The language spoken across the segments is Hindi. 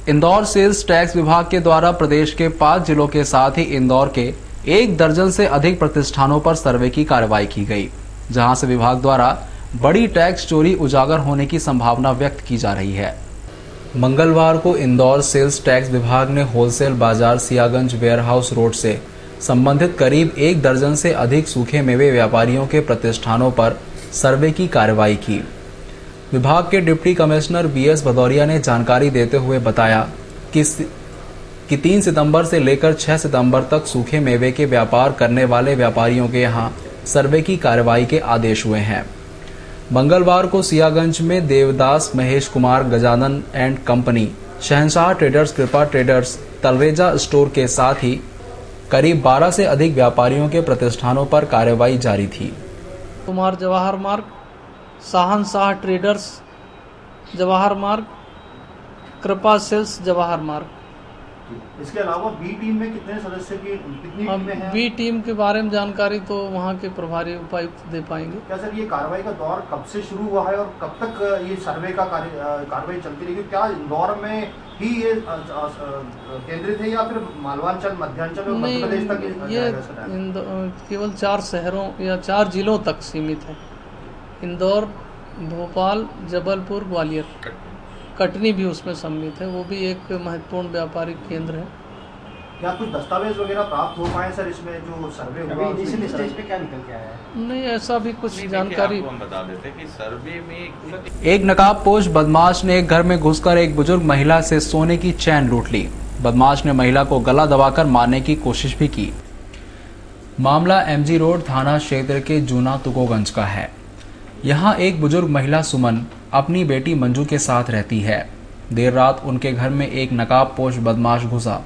इंदौर सेल्स टैक्स विभाग के द्वारा प्रदेश के 5 जिलों के साथ ही इंदौर के 1 दर्जन से अधिक प्रतिष्ठानों पर सर्वे की कार्रवाई की गई, जहां से विभाग द्वारा बड़ी टैक्स चोरी उजागर होने की संभावना व्यक्त की जा रही है। मंगलवार को इंदौर सेल्स टैक्स विभाग ने होलसेल बाजार सियागंज वेयरहाउस रोड से संबंधित करीब 1 दर्जन से अधिक सूखे मेवे व्यापारियों के प्रतिष्ठानों पर सर्वे की कार्रवाई की। विभाग के डिप्टी कमिश्नर BS भदौरिया ने जानकारी देते हुए बताया कि 3 सितंबर से लेकर 6 सितंबर तक सूखे मेवे के व्यापार करने वाले व्यापारियों के यहां सर्वे की कार्रवाई के आदेश हुए हैं। मंगलवार को सियागंज में Devdas Mahesh Kumar Gajanan and company, Shahenshah traders, कृपा ट्रेडर्स, तलरेजा स्टोर के साथ ही करीब 12 से अधिक व्यापारियों के प्रतिष्ठानों पर कार्रवाई जारी थी। कुमार जवाहर मार्ग, शहंशाह ट्रेडर्स जवाहर मार्ग, कृपा सेल्स जवाहर मार्ग। इसके अलावा बी टीम में कितने सदस्य की कितनी टीमें हैं? बी टीम के बारे में जानकारी तो वहाँ के प्रभारी उपायुक्त दे पाएंगे। क्या सर ये कार्रवाई का दौर कब से शुरू हुआ है और कब तक ये सर्वे का कार्रवाई चलती रहेगी? क्या इंदौर में ही ये केंद्रित है या फिर मालवांचल, मध्यांचल और मध्य प्रदेश तक ये केवल 4 शहरों या 4 जिलों तक सीमित है। इंदौर, भोपाल, जबलपुर, ग्वालियर, कटनी भी उसमें सम्मिलित है। वो भी एक महत्वपूर्ण व्यापारिक केंद्र है। क्या कुछ दस्तावेज वगैरह प्राप्त हो पाए सर इसमें जो सर्वे हुआ? इनिशियल स्टेज पे क्या निकल के आया है? नहीं, ऐसा भी कुछ जानकारी हम बता देते कि सर्वे में एक नकाबपोश बदमाश ने एक घर में घुसकर एक बुजुर्ग महिला से सोने की चैन लूट ली। बदमाश ने महिला को गला दबाकर मारने की कोशिश भी की। मामला MG रोड थाना क्षेत्र के जूना तुकोगंज का है। यहाँ एक बुजुर्ग महिला सुमन अपनी बेटी मंजू के साथ रहती है। देर रात उनके घर में एक नकाबपोश बदमाश घुसा,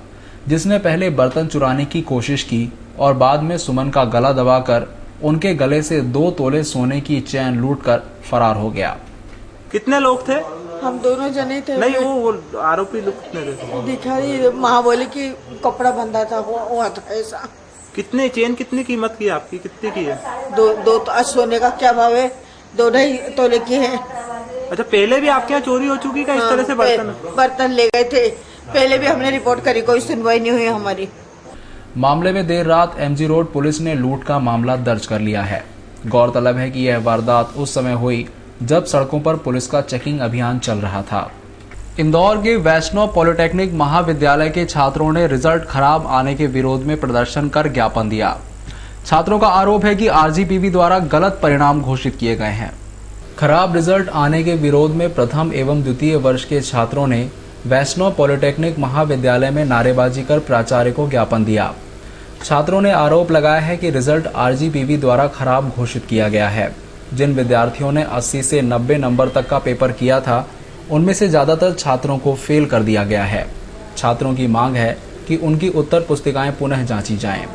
जिसने पहले बर्तन चुराने की कोशिश की और बाद में सुमन का गला दबाकर उनके गले से 2 तोले सोने की चैन लूटकर फरार हो गया। कितने लोग थे? हम दोनों जने थे। नहीं, वो आरोपी लोग कितने थे? दिखाई महाबोली की कपड़ा बंधा था वो था ऐसा। कितने चेन, कितनी कीमत की आपकी, कितने की है? दो तो सोने का क्या भाव है? 2.5 तोले की है। अच्छा, पहले भी आपके यहाँ चोरी हो चुकी का इस तरह से बर्तन ले गए थे? पहले भी हमने रिपोर्ट करी, कोई सुनवाई नहीं हुई हमारी। मामले में देर रात MG रोड पुलिस ने लूट का मामला दर्ज कर लिया है। गौरतलब है कि यह वारदात उस समय हुई जब सड़कों पर पुलिस का चेकिंग अभियान चल रहा था। इंदौर के वैष्णव पॉलिटेक्निक महाविद्यालय के छात्रों ने रिजल्ट खराब आने के विरोध में प्रदर्शन कर ज्ञापन दिया। छात्रों का आरोप है कि RGPV द्वारा गलत परिणाम घोषित किए गए हैं। खराब रिजल्ट आने के विरोध में प्रथम एवं द्वितीय वर्ष के छात्रों ने वैष्णव पॉलिटेक्निक महाविद्यालय में नारेबाजी कर प्राचार्य को ज्ञापन दिया। छात्रों ने आरोप लगाया है कि रिजल्ट RGPV द्वारा खराब घोषित किया गया है। जिन विद्यार्थियों ने 80 से 90 नंबर तक का पेपर किया था, उनमें से ज्यादातर छात्रों को फेल कर दिया गया है। छात्रों की मांग है कि उनकी उत्तर पुस्तिकाएं पुनः जांची जाएं।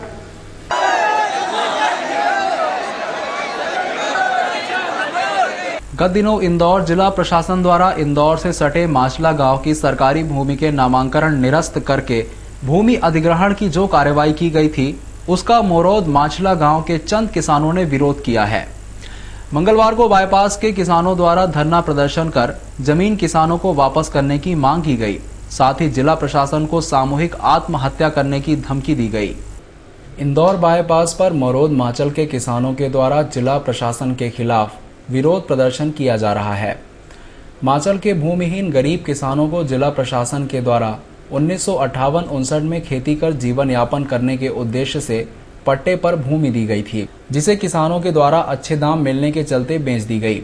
गत दिनों इंदौर जिला प्रशासन द्वारा इंदौर से सटे माचला गांव की सरकारी भूमि के नामांकन निरस्त करके भूमि अधिग्रहण की जो कार्रवाई की गई थी, उसका मोरौद माचला गांव के चंद किसानों ने विरोध किया है। मंगलवार को बाईपास के किसानों द्वारा धरना प्रदर्शन कर जमीन किसानों को वापस करने की मांग की गई। साथ ही जिला प्रशासन को सामूहिक आत्महत्या करने की धमकी दी गई। इंदौर बाईपास पर मोरौद माचल के किसानों के द्वारा जिला प्रशासन के खिलाफ विरोध प्रदर्शन किया जा रहा है। माचल के भूमिहीन गरीब किसानों को जिला प्रशासन के द्वारा 1958-59 में खेती कर जीवन यापन करने के उद्देश्य से पट्टे पर भूमि दी गई थी, जिसे किसानों के द्वारा अच्छे दाम मिलने के चलते बेच दी गई,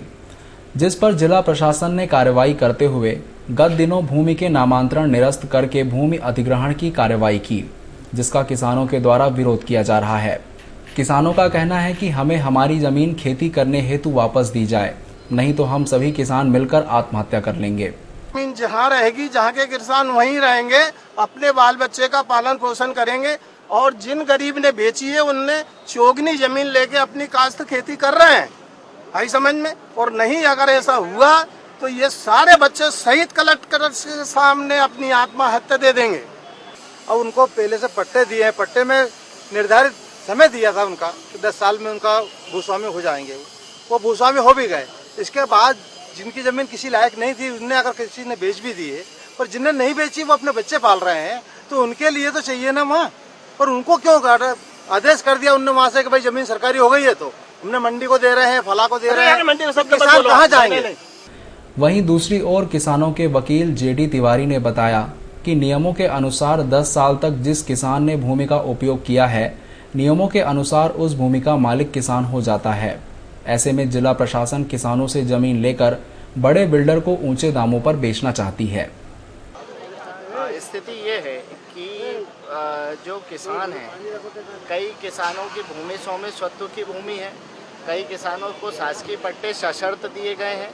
जिस पर जिला प्रशासन ने कार्रवाई करते हुए गत दिनों भूमि के नामांतरण निरस्त करके भूमि अधिग्रहण की कार्रवाई की, जिसका किसानों के द्वारा विरोध किया जा रहा है। किसानों का कहना है कि हमें हमारी जमीन खेती करने हेतु वापस दी जाए, नहीं तो हम सभी किसान मिलकर आत्महत्या कर लेंगे। जमीन जहाँ रहेगी, जहाँ के किसान वहीं रहेंगे, अपने बाल बच्चे का पालन पोषण करेंगे। और जिन गरीब ने बेची है उनने चौगनी जमीन लेके अपनी काश्त खेती कर रहे हैं, आई समझ में। और नहीं अगर ऐसा हुआ तो ये सारे बच्चे सहित कलेक्टर के सामने अपनी आत्महत्या दे देंगे। और उनको पहले से पट्टे दिए हैं, पट्टे में निर्धारित समय दिया था उनका कि 10 साल में उनका भूस्वामी हो जाएंगे। वो भूस्वामी हो भी गए। इसके बाद जिनकी जमीन किसी लायक नहीं थी, उनने अगर किसी ने बेच भी दिए पर जिन्हें नहीं बेची वो अपने बच्चे पाल रहे हैं, तो उनके लिए तो चाहिए ना माँ। पर उनको क्यों आदेश कर दिया उनने वहाँ से कि भाई जमीन सरकारी हो गई है तो हमने मंडी को दे रहे हैं, फला को दे रहे हैं, किसान कहाँ जाएंगे। वहीं दूसरी ओर किसानों के वकील जेडी तिवारी ने बताया कि नियमों के अनुसार 10 साल तक जिस किसान ने भूमि का उपयोग किया है, नियमों के अनुसार उस भूमि का मालिक किसान हो जाता है। ऐसे में जिला प्रशासन किसानों से जमीन लेकर बड़े बिल्डर को ऊंचे दामों पर बेचना चाहती है। स्थिति ये है कि जो किसान हैं, कई किसानों की भूमि स्वामी स्वत्व की भूमि है, कई किसानों को शासकीय पट्टे सशर्त दिए गए हैं,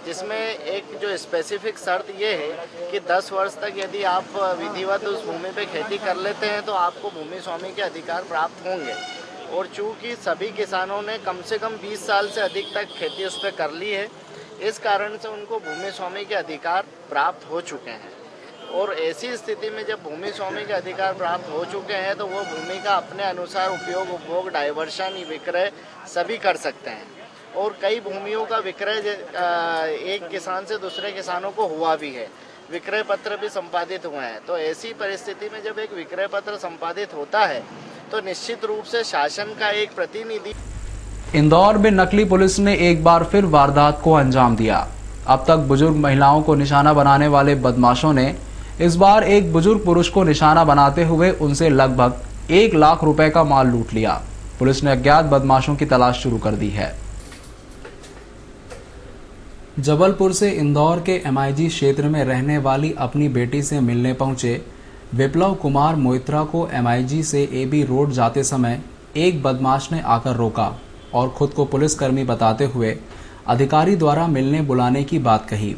जिसमें एक जो स्पेसिफिक शर्त ये है कि 10 वर्ष तक यदि आप विधिवत उस भूमि पे खेती कर लेते हैं तो आपको भूमि स्वामी के अधिकार प्राप्त होंगे। और चूंकि सभी किसानों ने कम से कम 20 साल से अधिक तक खेती उस पर कर ली है, इस कारण से उनको भूमि स्वामी के अधिकार प्राप्त हो चुके हैं। और ऐसी स्थिति में जब भूमि स्वामी के अधिकार प्राप्त हो चुके हैं तो वो भूमि का अपने अनुसार उपयोग, उपभोग, डाइवर्शन, विक्रय सभी कर सकते हैं। और कई भूमियों का विक्रय एक किसान से दूसरे किसानों को हुआ भी है, विक्रय पत्र भी संपादित हुए हैं। तो ऐसी परिस्थिति में जब एक विक्रय पत्र संपादित होता है तो निश्चित रूप से शासन का एक प्रतिनिधि। इंदौर में नकली पुलिस ने एक बार फिर वारदात को अंजाम दिया। अब तक बुजुर्ग महिलाओं को निशाना बनाने वाले बदमाशों ने इस बार एक बुजुर्ग पुरुष को निशाना बनाते हुए उनसे लगभग 1 लाख रुपए का माल लूट लिया। पुलिस ने अज्ञात बदमाशों की तलाश शुरू कर दी है। जबलपुर से इंदौर के MIG क्षेत्र में रहने वाली अपनी बेटी से मिलने पहुंचे विप्लव कुमार मोइत्रा को MIG से AB रोड जाते समय एक बदमाश ने आकर रोका और खुद को पुलिसकर्मी बताते हुए अधिकारी द्वारा मिलने बुलाने की बात कही।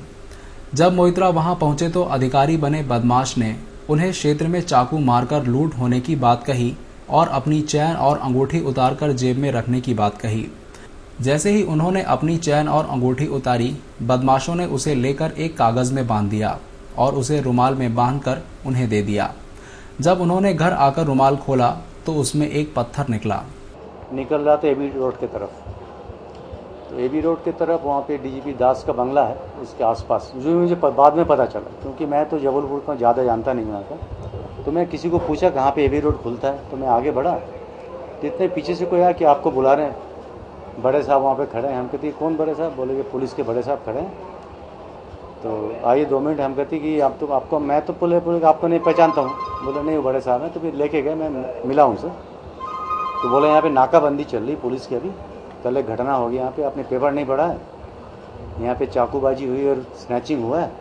जब मोइत्रा वहां पहुंचे तो अधिकारी बने बदमाश ने उन्हें क्षेत्र में चाकू मारकर लूट होने की बात कही और अपनी चैन और अंगूठी उतारकर जेब में रखने की बात कही। जैसे ही उन्होंने अपनी चैन और अंगूठी उतारी, बदमाशों ने उसे लेकर एक कागज में बांध दिया और उसे रुमाल में बांधकर उन्हें दे दिया। जब उन्होंने घर आकर रुमाल खोला तो उसमें एक पत्थर निकला। निकल रहा था AB रोड की तरफ, तो AB रोड की तरफ वहाँ पे DGP दास का बंगला है, उसके आसपास जो मुझे बाद में पता चला, क्योंकि मैं तो जबलपुर का ज़्यादा जानता नहीं वहाँ का। तो मैं किसी को पूछा कहाँ पे AB रोड खुलता है, तो मैं आगे बढ़ा तो इतने पीछे से कोई आया कि आपको बुला रहे हैं, बड़े साहब वहाँ पे खड़े हैं। हम कहते कौन बड़े साहब? बोले कि पुलिस के बड़े साहब खड़े हैं। तो आइए 2 मिनट। हम कहते कि आप तो आपको मैं तो पुलिस आपको नहीं पहचानता हूँ। बोले नहीं वो बड़े साहब हैं। तो फिर लेके गए, मैं मिला उनसे। तो बोले यहाँ पे नाकाबंदी चल रही पुलिस की, अभी कल एक घटना हो गई यहाँ पे, आपने पेपर नहीं पढ़ा है, यहाँ पे चाकूबाजी हुई और स्नैचिंग हुआ है,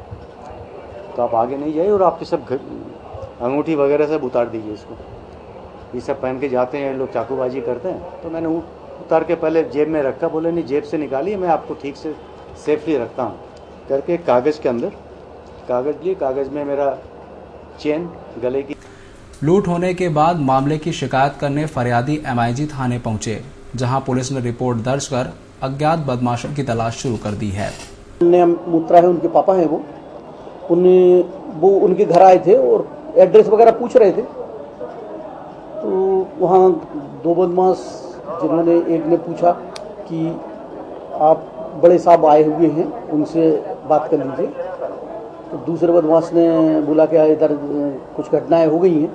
तो आप आगे नहीं जाइए और आपके सब अंगूठी वगैरह सब उतार दीजिए इसको। ये सब पहन के जाते हैं लोग, चाकूबाजी करते हैं। तो मैंने उतार के पहले जेब में रखा। बोले नहीं जेब से निकालिए, मैं आपको ठीक से सेफली रखता हूँ करके कागज़ के अंदर कागज़ लिए। कागज़ में मेरा चेन, गले की। लूट होने के बाद मामले की शिकायत करने फरियादी MIG थाने पहुंचे, जहां पुलिस ने रिपोर्ट दर्ज कर अज्ञात बदमाशों की तलाश शुरू कर दी है। मोइत्रा है, उनके पापा हैं वो उनके घर आए थे और एड्रेस वगैरह पूछ रहे थे। तो वहाँ 2 बदमाश, जिन्होंने एक ने पूछा कि आप बड़े साहब आए हुए हैं, उनसे बात कर लीजिए। तो दूसरे बदमाश ने बोला कि इधर कुछ घटनाएं हो गई हैं,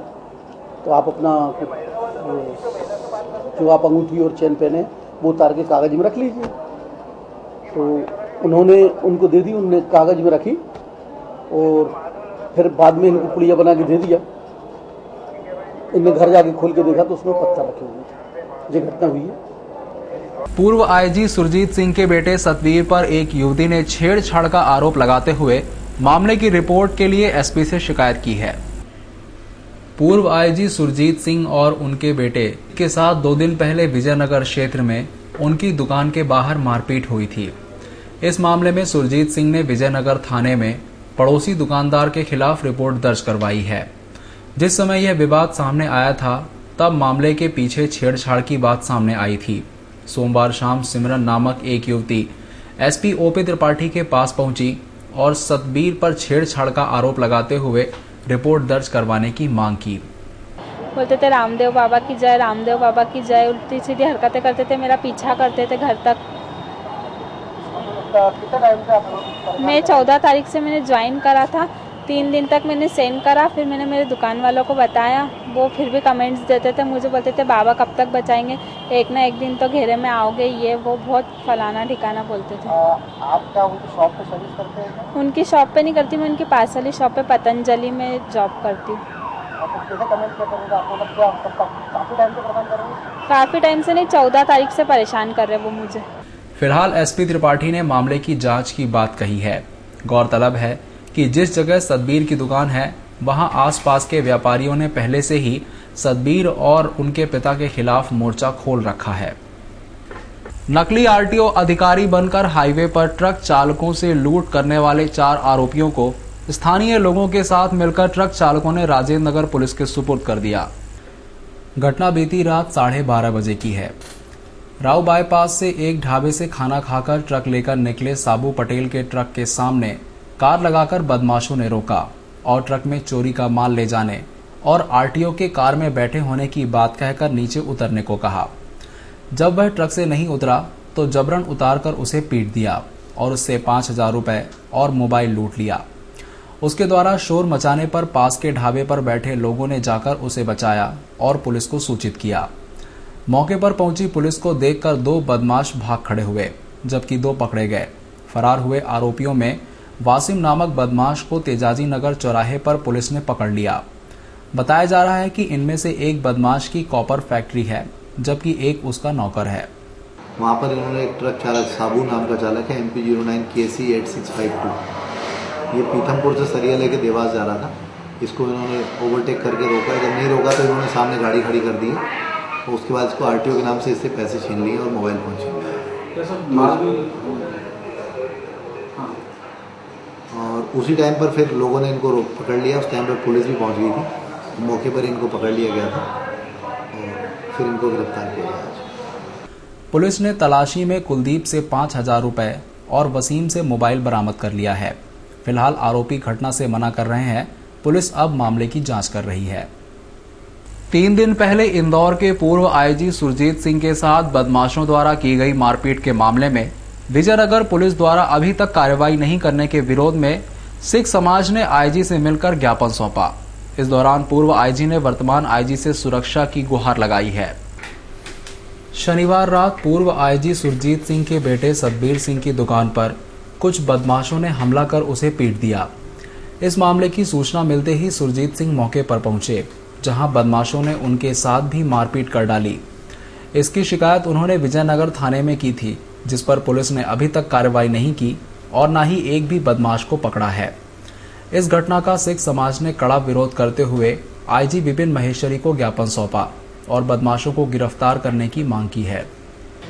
तो आप अपना जो आप अंगूठी और चैन पहने वो उतार के कागज में रख लीजिए। तो उन्होंने उनको दे दी, उनने कागज में रखी और फिर बाद में इनको पुड़िया बना के दे दिया। इनने घर जाके खोल के देखा तो उसमें पत्थर रखे हुए थे। ये घटना हुई है। पूर्व IG सुरजीत सिंह के बेटे सतवीर पर एक युवती ने छेड़छाड़ का आरोप लगाते हुए मामले की रिपोर्ट के लिए SP से शिकायत की है। पूर्व IG सुरजीत सिंह और उनके बेटे के साथ 2 दिन पहले विजयनगर क्षेत्र में उनकी दुकान के बाहर मारपीट हुई थी। इस मामले में सुरजीत सिंह ने विजयनगर थाने में पड़ोसी दुकानदार के खिलाफ रिपोर्ट दर्ज करवाई है। जिस समय यह विवाद सामने आया था तब मामले के पीछे छेड़छाड़ की बात सामने आई थी। सोमवार शाम सिमरन नामक एक युवती SP OP त्रिपाठी के पास पहुंची और सतबीर पर छेड़छाड़ का आरोप लगाते हुए रिपोर्ट दर्ज करवाने की मांग की। बोलते थे रामदेव बाबा की जय, रामदेव बाबा की जय। उल्टी सीधी हरकतें करते थे, मेरा पीछा करते थे घर तक। मैं 14 तारीख से मैंने ज्वाइन करा था 3 दिन तक मैंने सेंड करा, फिर मैंने मेरे दुकान वालों को बताया, वो फिर भी कमेंट्स देते थे मुझे, बोलते थे बाबा कब तक बचाएंगे, एक ना एक दिन तो घेरे में आओगे, ये वो बहुत फलाना ठिकाना बोलते थे। आप क्या उनकी शॉप पे सर्विस करते हैं? उनकी शॉप पे नहीं करती, मैं उनकी पास वाली शॉप पे पतंजलि में जॉब करती हूँ। काफ़ी टाइम से नहीं, 14 तारीख से परेशान कर रहे वो मुझे। फिलहाल एसपी त्रिपाठी ने मामले की जांच की बात कही है। गौरतलब है कि जिस जगह सतबीर की दुकान है वहां आसपास के व्यापारियों ने पहले से ही सतबीर और उनके पिता के खिलाफ मोर्चा खोल रखा है। नकली आरटीओ अधिकारी बनकर हाईवे पर ट्रक चालकों से लूट करने वाले 4 आरोपियों को स्थानीय लोगों के साथ मिलकर ट्रक चालकों ने राजेंद्र नगर पुलिस के सुपुर्द कर दिया। घटना बीती रात 12:30 बजे की है। राव बाईपास से एक ढाबे से खाना खाकर ट्रक लेकर निकले साबू पटेल के ट्रक के सामने कार लगाकर बदमाशों ने रोका और ट्रक में चोरी का माल ले जाने और आरटीओ के कार में बैठे होने की बात कहकर नीचे उतरने को कहा। जब वह ट्रक से नहीं उतरा तो जबरन उतारकर उसे पीट दिया और उससे 5,000 रुपए और मोबाइल लूट लिया। उसके द्वारा शोर मचाने पर पास के ढाबे पर बैठे लोगों ने जाकर उसे बचाया और पुलिस को सूचित किया। मौके पर पहुंची पुलिस को देखकर 2 बदमाश भाग खड़े हुए, जबकि 2 पकड़े गए। फरार हुए आरोपियों में वासिम नामक बदमाश को तेजाजी नगर चौराहे पर पुलिस ने पकड़ लिया। बताया जा रहा है कि इनमें से एक बदमाश की कॉपर फैक्ट्री है, जबकि एक उसका नौकर है। वहाँ पर इन्होंने एक ट्रक चालक साबू नाम का चालक है, MP 09 KC 8652, ये पीथमपुर से सरिया लेके देवास जा रहा था। इसको इन्होंने ओवरटेक करके रोका। जब नहीं रोका तो इन्होंने सामने गाड़ी खड़ी कर दी और उसके बाद इसको आरटीओ के नाम से इससे पैसे छीन लिए और मोबाइल पहुँचे। और उसी टाइम पर फिर लोगों ने इनको पकड़ लिया। उस टाइम पर पुलिस भी पहुंच गई थी। मौके पर इनको पकड़ लिया गया था और फिर इनको गिरफ्तार किया गया। पुलिस ने तलाशी में कुलदीप से 5,000 रुपए और वसीम से मोबाइल बरामद कर लिया है। फिलहाल आरोपी घटना से मना कर रहे हैं। पुलिस अब मामले की जांच कर रही है। 3 दिन पहले इंदौर के पूर्व आईजी सुरजीत सिंह के साथ बदमाशों द्वारा की गई मारपीट के मामले में विजयनगर पुलिस द्वारा अभी तक कार्रवाई नहीं करने के विरोध में सिख समाज ने आईजी से मिलकर ज्ञापन सौंपा। इस दौरान पूर्व आईजी ने वर्तमान आईजी से सुरक्षा की गुहार लगाई है। शनिवार रात पूर्व आईजी सुरजीत सिंह के बेटे सतबीर सिंह की दुकान पर कुछ बदमाशों ने हमला कर उसे पीट दिया। इस मामले की सूचना मिलते ही सुरजीत सिंह मौके पर पहुंचे, जहां बदमाशों ने उनके साथ भी मारपीट कर डाली। इसकी शिकायत उन्होंने विजयनगर थाने में की थी, जिस पर पुलिस ने अभी तक कार्रवाई नहीं की और न ही एक भी बदमाश को पकड़ा है। इस घटना का सिख समाज ने कड़ा विरोध करते हुए आईजी विपिन महेश्वरी को ज्ञापन सौंपा और बदमाशों को गिरफ्तार करने की मांग की है।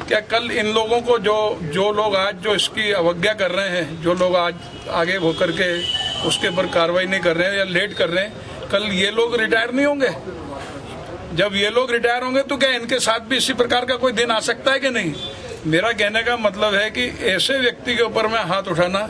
क्या कल इन लोगों को जो लोग आज जो इसकी अवज्ञा कर रहे हैं, जो लोग आज आगे होकर के उसके ऊपर कार्रवाई नहीं कर रहे हैं या लेट कर रहे हैं, कल ये लोग रिटायर नहीं होंगे? जब ये लोग रिटायर होंगे तो क्या इनके साथ भी इसी प्रकार का कोई दिन आ सकता है कि नहीं? मेरा कहने का मतलब है कि ऐसे व्यक्ति के ऊपर में हाथ उठाना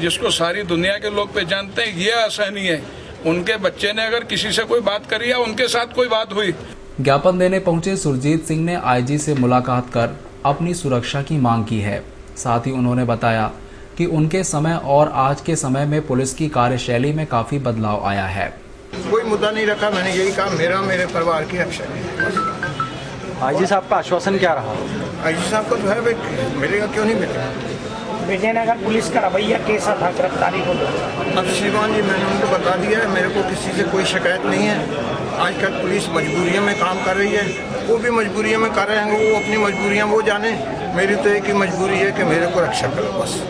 जिसको सारी दुनिया के लोग पहचानते हैं, ये असहनीय है। उनके बच्चे ने अगर किसी से कोई बात करी या उनके साथ कोई बात हुई। ज्ञापन देने पहुंचे सुरजीत सिंह ने आईजी से मुलाकात कर अपनी सुरक्षा की मांग की है। साथ ही उन्होंने बताया कि उनके समय और आज के समय में पुलिस की कार्यशैली में काफी बदलाव आया है। कोई मुद्दा नहीं रखा, मैंने यही कहा मेरा मेरे परिवार की रक्षा है। आईजी साहब का आश्वासन क्या रहा? आईजी साहब को जो है मिलेगा, क्यों नहीं मिलेगा। विजयनगर पुलिस का रवैया कैसा था गिरफ्तारी को? अब श्रीमान जी मैंने उनको बता दिया है, मेरे को किसी से कोई शिकायत नहीं है। आजकल पुलिस मजबूरियों में काम कर रही है, वो भी मजबूरियों में कर रहे हैं, वो अपनी मजबूरियां वो जाने। मेरी तो एक ही मजबूरी है कि मेरे को रक्षा करो बस।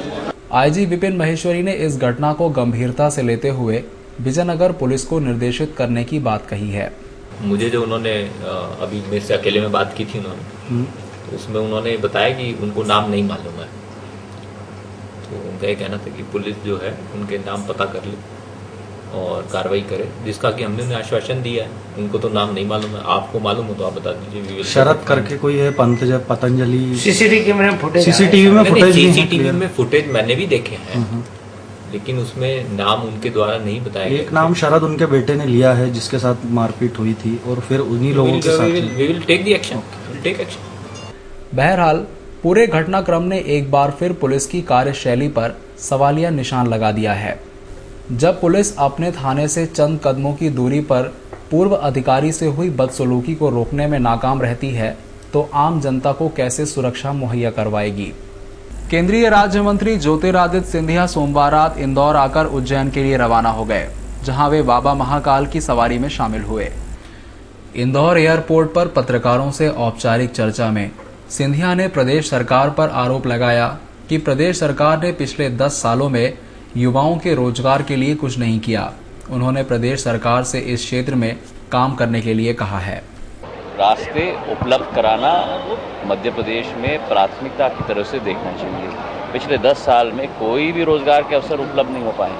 आईजी विपिन महेश्वरी ने इस घटना को गंभीरता से लेते हुए विजयनगर पुलिस को निर्देशित करने की बात कही है। मुझे जो उन्होंने अभी मेरे से अकेले में बात की थी उन्होंने, तो उसमें उन्होंने बताया कि उनको नाम नहीं मालूम है। तो उनका ये कहना था कि पुलिस जो है उनके नाम पता कर ले और कार्रवाई करे, जिसका कि हमने उन्हें आश्वासन दिया है। उनको तो नाम नहीं मालूम है, आपको मालूम हो तो आप बता दीजिए। शरद करके कोई है पतंजलि सीसीटीवी में फुटेज सीसीटीवी में फुटेज मैंने भी देखे हैं, लेकिन उसमें नाम उनके द्वारा नहीं बताया गया। एक नाम शरद उनके बेटे ने लिया है जिसके साथ मारपीट हुई थी और फिर उन्हीं लोगों के साथ we will take the action. We'll take action. बहरहाल पूरे घटनाक्रम ने एक बार फिर पुलिस की कार्यशैली पर सवालिया निशान लगा दिया है। जब पुलिस अपने थाने से चंद कदमों की दूरी पर पूर्व अधिकारी से हुई बदसलूकी को रोकने में नाकाम रहती है तो आम जनता को कैसे सुरक्षा मुहैया करवाएगी। केंद्रीय राज्य मंत्री ज्योतिरादित्य सिंधिया सोमवार रात इंदौर आकर उज्जैन के लिए रवाना हो गए, जहां वे बाबा महाकाल की सवारी में शामिल हुए। इंदौर एयरपोर्ट पर पत्रकारों से औपचारिक चर्चा में सिंधिया ने प्रदेश सरकार पर आरोप लगाया कि प्रदेश सरकार ने पिछले 10 सालों में युवाओं के रोजगार के लिए कुछ नहीं किया। उन्होंने प्रदेश सरकार से इस क्षेत्र में काम करने के लिए कहा है। रास्ते उपलब्ध कराना मध्य प्रदेश में प्राथमिकता की तरफ से देखना चाहिए। पिछले 10 साल में कोई भी रोजगार के अवसर उपलब्ध नहीं हो पाए,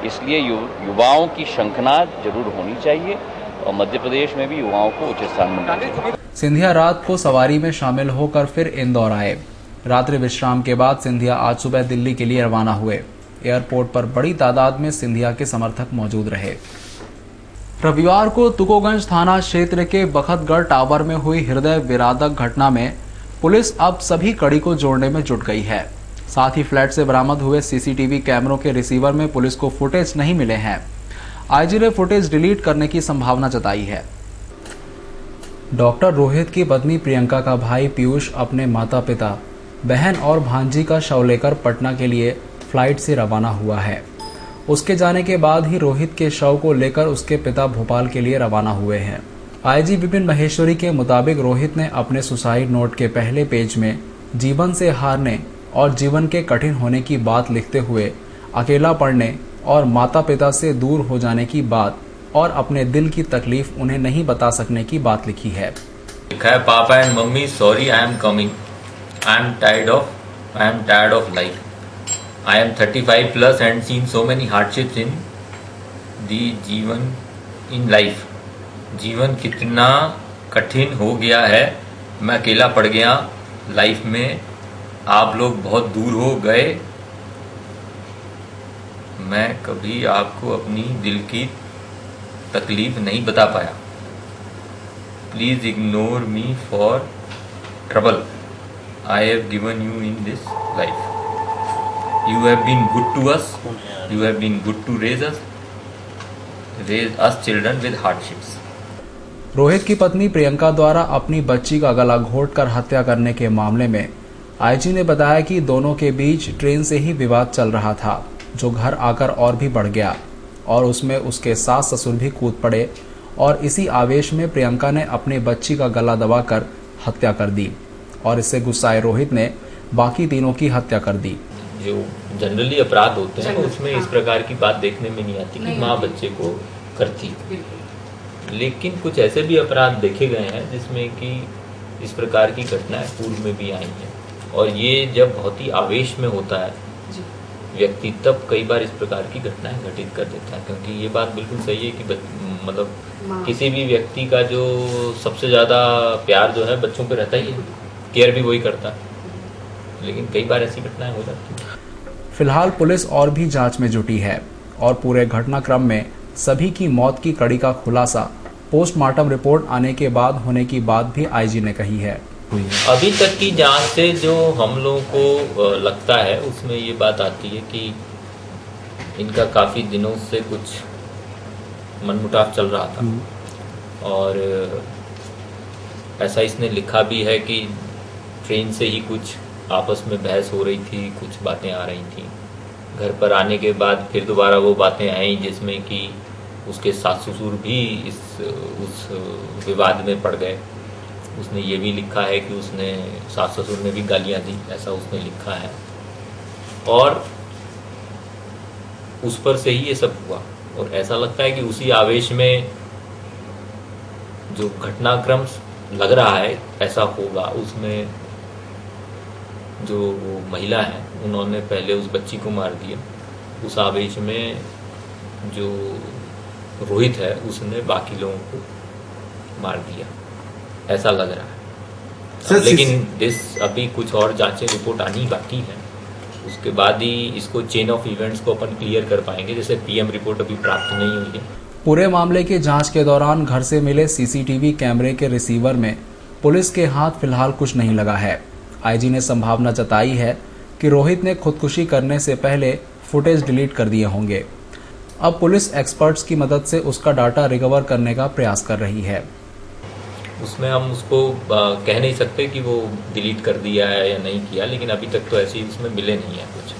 इसलिए युवाओं की शंखनाद जरूर होनी चाहिए और मध्य प्रदेश में भी युवाओं को उचित स्थान मिलना चाहिए। सिंधिया रात को सवारी में शामिल होकर फिर इंदौर आए। रात्रि विश्राम के बाद सिंधिया आज सुबह दिल्ली के लिए रवाना हुए। एयरपोर्ट पर बड़ी तादाद में सिंधिया के समर्थक मौजूद रहे। रविवार को तुकोगंज थाना क्षेत्र के बखतगढ़ टावर में हुई हृदय विदारक घटना में पुलिस अब सभी कड़ी को जोड़ने में जुट गई है। साथ ही फ्लैट से बरामद हुए सीसीटीवी कैमरों के रिसीवर में पुलिस को फुटेज नहीं मिले हैं। आईजी ने फुटेज डिलीट करने की संभावना जताई है। डॉक्टर रोहित की पत्नी प्रियंका का भाई पीयूष अपने माता पिता, बहन और भांजी का शव लेकर पटना के लिए फ्लाइट से रवाना हुआ है। उसके जाने के बाद ही रोहित के शव को लेकर उसके पिता भोपाल के लिए रवाना हुए हैं। आईजी विपिन महेश्वरी के मुताबिक रोहित ने अपने सुसाइड नोट के पहले पेज में जीवन से हारने और जीवन के कठिन होने की बात लिखते हुए अकेला पड़ने और माता पिता से दूर हो जाने की बात और अपने दिल की तकलीफ उन्हें नहीं बता सकने की बात लिखी है। लिखा है, पापा and mummy sorry, I am coming, I am tired of life, I am 35 plus and seen so many hardships in the जीवन life. जीवन कितना कठिन हो गया है, मैं अकेला पड़ गया लाइफ में, आप लोग बहुत दूर हो गए, मैं कभी आपको अपनी दिल की तकलीफ नहीं बता पाया, please ignore me for trouble I have given you in this life, You have been good to us. You have been good to raise us children with hardships. Rohit की पत्नी प्रियंका द्वारा अपनी बच्ची का गला घोंटकर हत्या करने के मामले में आईजी ने बताया कि दोनों के बीच ट्रेन से ही विवाद चल रहा था, जो घर आकर और भी बढ़ गया और उसमें उसके सास ससुर भी कूद पड़े और इसी आवेश में प्रियंका ने अपनी बच्ची का गला दबाकर हत्या कर दी और इससे गुस्साए रोहित ने बाकी तीनों की हत्या कर दी। जो जनरली अपराध होते हैं उसमें इस प्रकार की बात देखने में नहीं आती कि माँ बच्चे को करती, लेकिन कुछ ऐसे भी अपराध देखे गए हैं जिसमें कि इस प्रकार की घटनाएं पूर्व में भी आई हैं और ये जब बहुत ही आवेश में होता है व्यक्ति तब कई बार इस प्रकार की घटनाएं घटित कर देता है। क्योंकि ये बात बिल्कुल सही है कि मतलब किसी भी व्यक्ति का जो सबसे ज़्यादा प्यार जो है बच्चों पे रहता ही है, केयर भी वही करता है, लेकिन कई बार ऐसी घटनाएं हो जाती हैं। फिलहाल पुलिस और भी जांच में जुटी है और पूरे घटनाक्रम में सभी की मौत की कड़ी का खुलासा पोस्टमार्टम रिपोर्ट आने के बाद होने की बात भी आईजी ने कही है। अभी तक की जांच से जो हम लोगों को लगता है उसमें ये बात आती है कि इनका काफ़ी दिनों से कुछ मनमुटाव चल रहा था और ऐसा इसने लिखा भी है कि ट्रेन से ही कुछ आपस में बहस हो रही थी, कुछ बातें आ रही थी। घर पर आने के बाद फिर दोबारा वो बातें आई जिसमें कि उसके सास ससुर भी उस विवाद में पड़ गए। उसने ये भी लिखा है कि उसने सास ससुर ने भी गालियां दी, ऐसा उसने लिखा है और उस पर से ही ये सब हुआ और ऐसा लगता है कि उसी आवेश में जो घटनाक्रम लग रहा है ऐसा होगा, उसमें जो वो महिला है उन्होंने पहले उस बच्ची को मार दिया, उस आवेश में जो रोहित है उसने बाकी लोगों को मार दिया, ऐसा लग रहा है। लेकिन अभी कुछ और जांचें रिपोर्ट आनी बाकी है, उसके बाद ही इसको चेन ऑफ इवेंट्स को अपन क्लियर कर पाएंगे। जैसे पीएम रिपोर्ट अभी प्राप्त नहीं हुई है। पूरे मामले की जांच के दौरान घर से मिले सीसीटीवी कैमरे के रिसीवर में पुलिस के हाथ फिलहाल कुछ नहीं लगा है। आईजी ने संभावना जताई है कि रोहित ने खुदकुशी करने से पहले फुटेज डिलीट कर दिए होंगे। अब पुलिस एक्सपर्ट्स की मदद से उसका डाटा रिकवर करने का प्रयास कर रही है। उसमें हम उसको कह नहीं सकते कि वो डिलीट कर दिया है या नहीं किया, लेकिन अभी तक तो ऐसी उसमें मिले नहीं है कुछ।